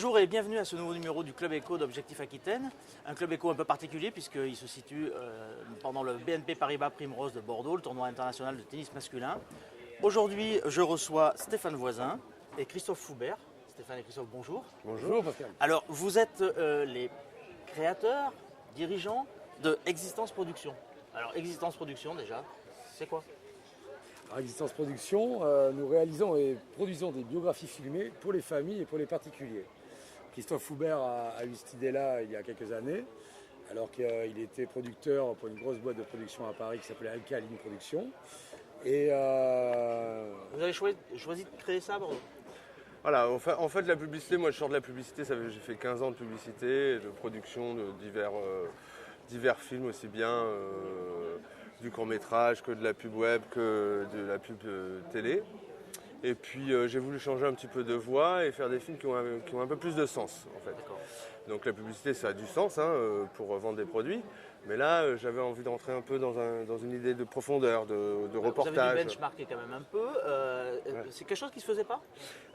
Bonjour et bienvenue à ce nouveau numéro du Club Éco d'Objectif Aquitaine. Un club éco un peu particulier puisqu'il se situe pendant le BNP Paribas Primrose de Bordeaux, le tournoi international de tennis masculin. Aujourd'hui, je reçois Stéphane Voisin et Christophe Foubert. Stéphane et Christophe, bonjour. Bonjour Pascal. Alors, vous êtes les créateurs, dirigeants de Existence Production. Alors, Existence Production, déjà, c'est quoi ? À Existence Production, nous réalisons et produisons des biographies filmées pour les familles et pour les particuliers. Christophe Foubert a eu cette idée-là il y a quelques années, alors qu'il était producteur pour une grosse boîte de production à Paris qui s'appelait Alcaline Production. Et vous avez choisi de créer ça, Bordeaux ? Voilà, en fait la publicité, moi je sors de la publicité, j'ai fait 15 ans de publicité, de production de divers films aussi bien du court-métrage que de la pub web, que de la pub télé. Et puis j'ai voulu changer un petit peu de voix et faire des films qui ont un peu plus de sens en fait. Donc la publicité ça a du sens pour vendre des produits. Mais là, j'avais envie d'entrer un peu dans une idée de profondeur, de reportage. Vous avez dû benchmarker quand même un peu. Ouais. C'est quelque chose qui ne se faisait pas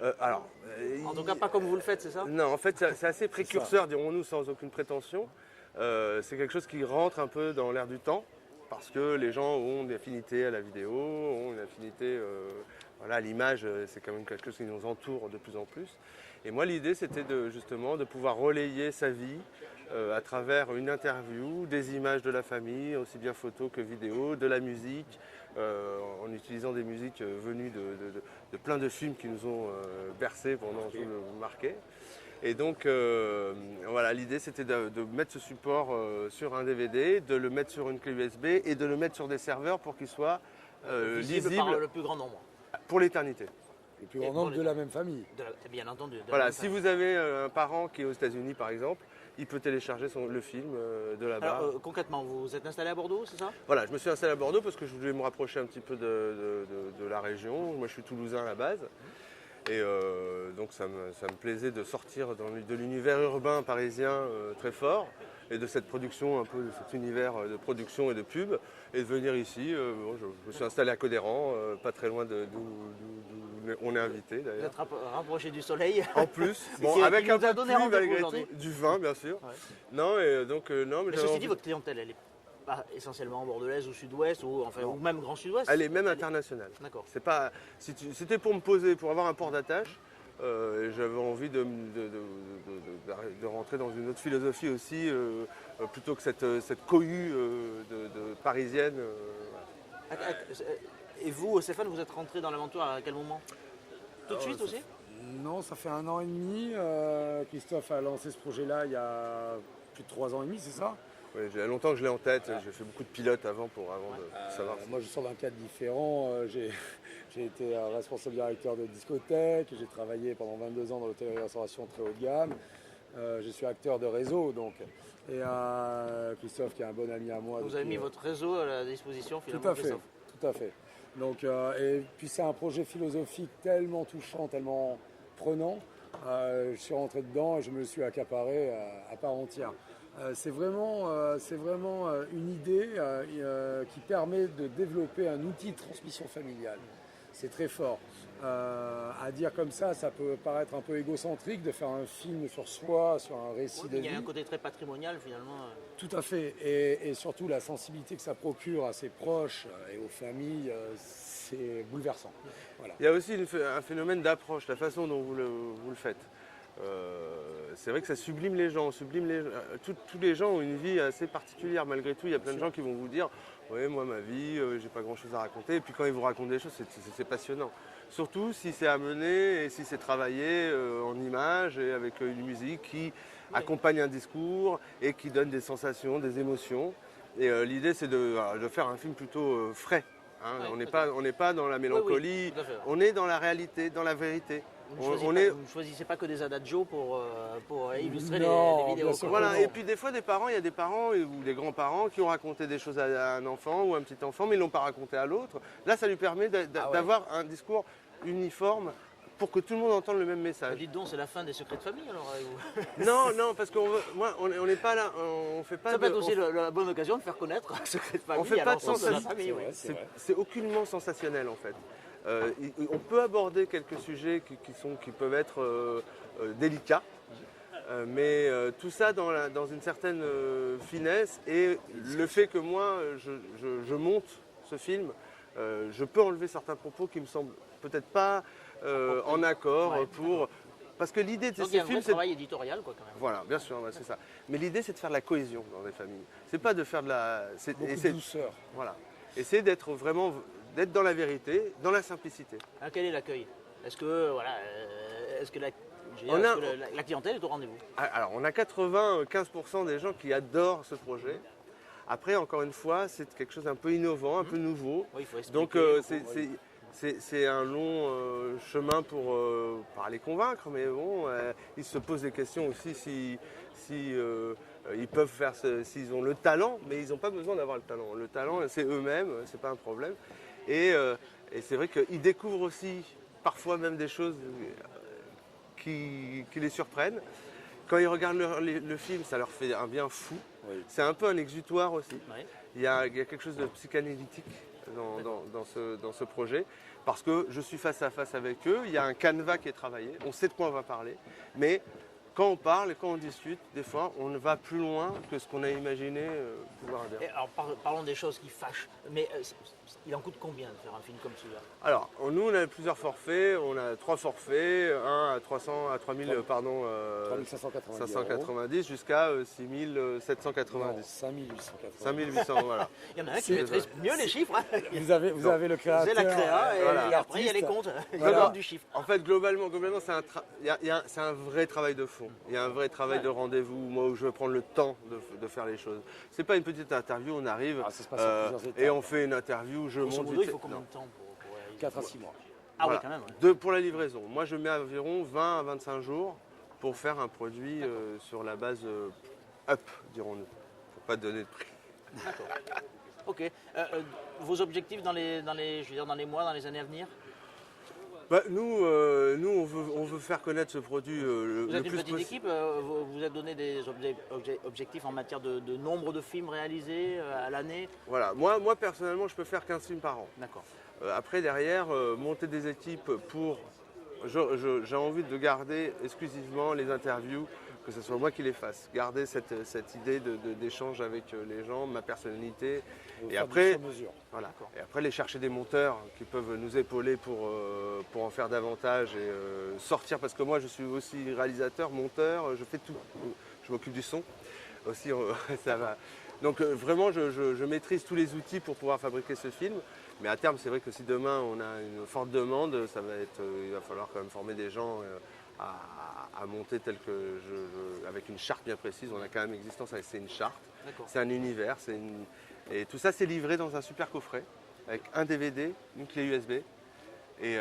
en tout cas, pas comme vous le faites, c'est ça ? Non, en fait, c'est assez précurseur, dirons-nous, sans aucune prétention. C'est quelque chose qui rentre un peu dans l'air du temps, parce que les gens ont une affinité à la vidéo, ont une affinité à l'image. C'est quand même quelque chose qui nous entoure de plus en plus. Et moi, l'idée, c'était justement de pouvoir relayer sa vie à travers une interview, des images de la famille, aussi bien photos que vidéos, de la musique, en utilisant des musiques venues de plein de films qui nous ont bercés pendant tout le marqué. Et donc, voilà, l'idée c'était de mettre ce support sur un DVD, de le mettre sur une clé USB et de le mettre sur des serveurs pour qu'il soit lisible par le plus grand nombre. Pour l'éternité. le plus grand nombre de la même famille. Bien entendu. Voilà, si vous avez un parent qui est aux États-Unis par exemple, il peut télécharger le film de là-bas. Alors concrètement, vous êtes installé à Bordeaux, c'est ça ? Voilà, je me suis installé à Bordeaux parce que je voulais me rapprocher un petit peu de la région. Moi je suis toulousain à la base. Et donc ça me plaisait de sortir de l'univers urbain parisien très fort et de cette production, un peu de cet univers de production et de pub, et de venir ici. Je me suis installé à Codéran, pas très loin d'où on est invité d'ailleurs. Vous êtes rapproché du soleil. En plus, bon, avec un peu de pluie malgré tout, aujourd'hui. du vin bien sûr. Ouais. Non, et donc non, mais ceci dit, votre clientèle, elle est pas essentiellement bordelaise ou sud-ouest ou même grand sud-ouest. Elle est même internationale. D'accord. C'est pas, c'était pour me poser, pour avoir un port d'attache. J'avais envie de rentrer dans une autre philosophie aussi, plutôt que cette cohue parisienne. Voilà. Et vous, Stéphane, vous êtes rentré dans l'aventure à quel moment ? Tout de suite aussi ? Non, ça fait 1 an et demi. Christophe a lancé ce projet-là il y a plus de 3 ans et demi, c'est ça ? Oui, j'ai longtemps que je l'ai en tête. J'ai fait beaucoup de pilotes avant de savoir. Moi, je sors d'un cadre différent. J'ai été responsable directeur de discothèque. J'ai travaillé pendant 22 ans dans l'hôtellerie-restauration très haut de gamme. Je suis acteur de réseau, donc. Et Christophe, qui est un bon ami à moi. Vous avez mis votre réseau à la disposition, finalement. Tout à fait. Tout à fait. Donc, et puis c'est un projet philosophique tellement touchant, tellement prenant. Je suis rentré dedans et je me le suis accaparé à part entière. C'est vraiment une idée qui permet de développer un outil de transmission familiale. C'est très fort. À dire comme ça peut paraître un peu égocentrique de faire un film sur soi, sur un récit de vie. Il y a un côté très patrimonial finalement. Tout à fait. Et surtout la sensibilité que ça procure à ses proches et aux familles, c'est bouleversant. Voilà. Il y a aussi un phénomène d'approche, la façon dont vous le faites. C'est vrai que ça sublime les gens, tous les gens ont une vie assez particulière malgré tout. Il y a plein de gens qui vont vous dire « oui, moi ma vie, j'ai pas grand chose à raconter ». Et puis quand ils vous racontent des choses, c'est passionnant. Surtout si c'est amené et si c'est travaillé en images et avec une musique qui accompagne un discours et qui donne des sensations, des émotions. Et l'idée c'est de faire un film plutôt frais. On n'est pas dans la mélancolie, on est dans la réalité, dans la vérité. Vous ne choisissez pas que des adagios pour illustrer les vidéos. Voilà. Et puis des fois, il y a des parents ou des grands-parents qui ont raconté des choses à un enfant ou à un petit enfant, mais ils ne l'ont pas raconté à l'autre. Là, ça lui permet d'avoir un discours uniforme pour que tout le monde entende le même message. Dites donc, c'est la fin des secrets de famille alors Non, parce on n'est pas là, on fait pas. Ça peut être aussi la bonne occasion de faire connaître un secret de famille. On fait pas de sensation. C'est aucunement sensationnel en fait. On peut aborder quelques sujets qui peuvent être délicats, Mais tout ça dans une certaine finesse, et le fait que moi je monte ce film, je peux enlever certains propos qui me semblent peut-être pas en accord pour... Parce que l'idée de Donc ces il y a un films, vrai c'est... travail éditorial quoi quand même. Voilà, bien sûr, ouais, c'est ça. Mais l'idée, c'est de faire de la cohésion dans les familles. C'est pas de faire de la... Beaucoup de douceur. Voilà. Et c'est d'être vraiment... d'être dans la vérité, dans la simplicité. Ah, quel est l'accueil? Est-ce que, voilà, est-ce que, la clientèle est au rendez-vous? Alors, on a 95% des gens qui adorent ce projet. Après, encore une fois, c'est quelque chose d'un peu innovant, un peu nouveau. Oui, il faut expliquer. Donc, c'est un long chemin pour les convaincre, mais bon, ils se posent des questions aussi si ils peuvent faire, s'ils ont le talent, mais ils n'ont pas besoin d'avoir le talent. Le talent, c'est eux-mêmes, c'est pas un problème. Et c'est vrai qu'ils découvrent aussi parfois même des choses qui les surprennent. Quand ils regardent le film, ça leur fait un bien fou. Oui. C'est un peu un exutoire aussi. Oui. Il y a quelque chose de psychanalytique dans ce projet, parce que je suis face à face avec eux, il y a un canevas qui est travaillé, on sait de quoi on va parler, mais quand on parle et quand on discute, des fois, on ne va plus loin que ce qu'on a imaginé pouvoir dire. Et alors parlons des choses qui fâchent, mais il en coûte combien de faire un film comme celui-là? Alors, nous, on a plusieurs forfaits, on a 3 forfaits, un à 300, à 3000, pardon, 590 jusqu'à 6790. 5880. 5800, voilà. Il y en a un qui maîtrise mieux les chiffres. Hein. Vous avez le créateur. C'est la créa et, voilà. et après il y a les comptes. Les Voilà. comptes du chiffre. En fait, globalement c'est un vrai travail de fond. Il y a un vrai travail de rendez-vous, moi, où je veux prendre le temps de faire les choses. C'est pas une petite interview, on arrive Ça se passe en plusieurs étapes. et on fait une interview, je Grosso monte modo, il vite faut fait. combien Non. de temps pour réaliser 4 à 6 mois. Ah Voilà. oui, quand même. Ouais. Pour la livraison. Moi, je mets environ 20 à 25 jours pour faire un produit sur la base up, dirons-nous. Faut pas donner de prix. D'accord. Ok. Vos objectifs dans les mois, dans les années à venir? Bah, nous, on veut faire connaître ce produit Vous le êtes une plus petite possible. équipe, vous vous êtes donné des objectifs en matière de nombre de films réalisés à l'année? Voilà. Moi, personnellement, je peux faire 15 films par an. D'accord. Après, derrière, monter des équipes pour... J'ai envie de garder exclusivement les interviews, que ce soit moi qui les fasse. Garder cette idée d'échange avec les gens, ma personnalité. Et après, voilà. Et après, les chercher des monteurs qui peuvent nous épauler pour en faire davantage et sortir. Parce que moi, je suis aussi réalisateur, monteur, je fais tout. Je m'occupe du son aussi, ça va. Donc vraiment, je maîtrise tous les outils pour pouvoir fabriquer ce film. Mais à terme, c'est vrai que si demain on a une forte demande, il va falloir quand même former des gens à monter avec une charte bien précise. On a quand même existence, c'est une charte, c'est un univers, et tout ça c'est livré dans un super coffret avec un DVD, une clé USB, et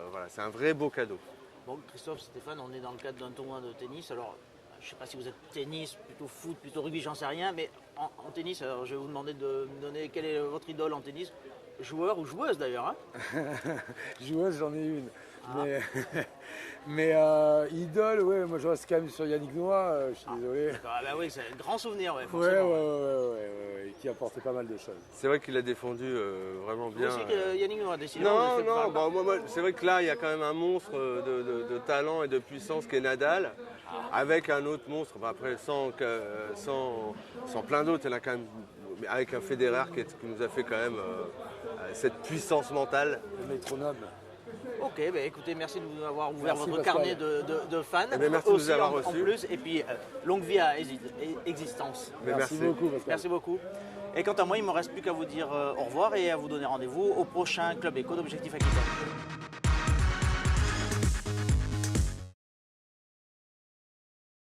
voilà, c'est un vrai beau cadeau. Bon, Christophe, Stéphane, on est dans le cadre d'un tournoi de tennis. Alors, je ne sais pas si vous êtes tennis, plutôt foot, plutôt rugby, j'en sais rien, mais en tennis, alors je vais vous demander de me donner quelle est votre idole en tennis. Joueur ou joueuse d'ailleurs, hein? Joueuse, j'en ai une. Mais idole, ouais, moi je reste quand même sur Yannick Noah, je suis désolé. Ah bah oui, c'est un grand souvenir, ouais, Ouais, forcément. qui a apporté pas mal de choses. C'est vrai qu'il a défendu vraiment bien. Vous aussi, Yannick Noah, décidément. vous avez fait Non, pas- moi, c'est vrai que là, il y a quand même un monstre de talent et de puissance qui est Nadal, avec un autre monstre, après sans plein d'autres, il y en a quand même, avec un Federer qui nous a fait quand même cette puissance mentale. Le métronome. Ok, bah écoutez, merci de vous avoir ouvert Merci, votre Pascal. carnet de fans. Eh bien, merci de nous aussi, avoir en reçus. plus, et puis longue vie à Existence. Mais Merci beaucoup, Pascal. Merci beaucoup. Et quant à moi, il ne me reste plus qu'à vous dire au revoir et à vous donner rendez-vous au prochain Club Éco d'Objectif Aquitaine.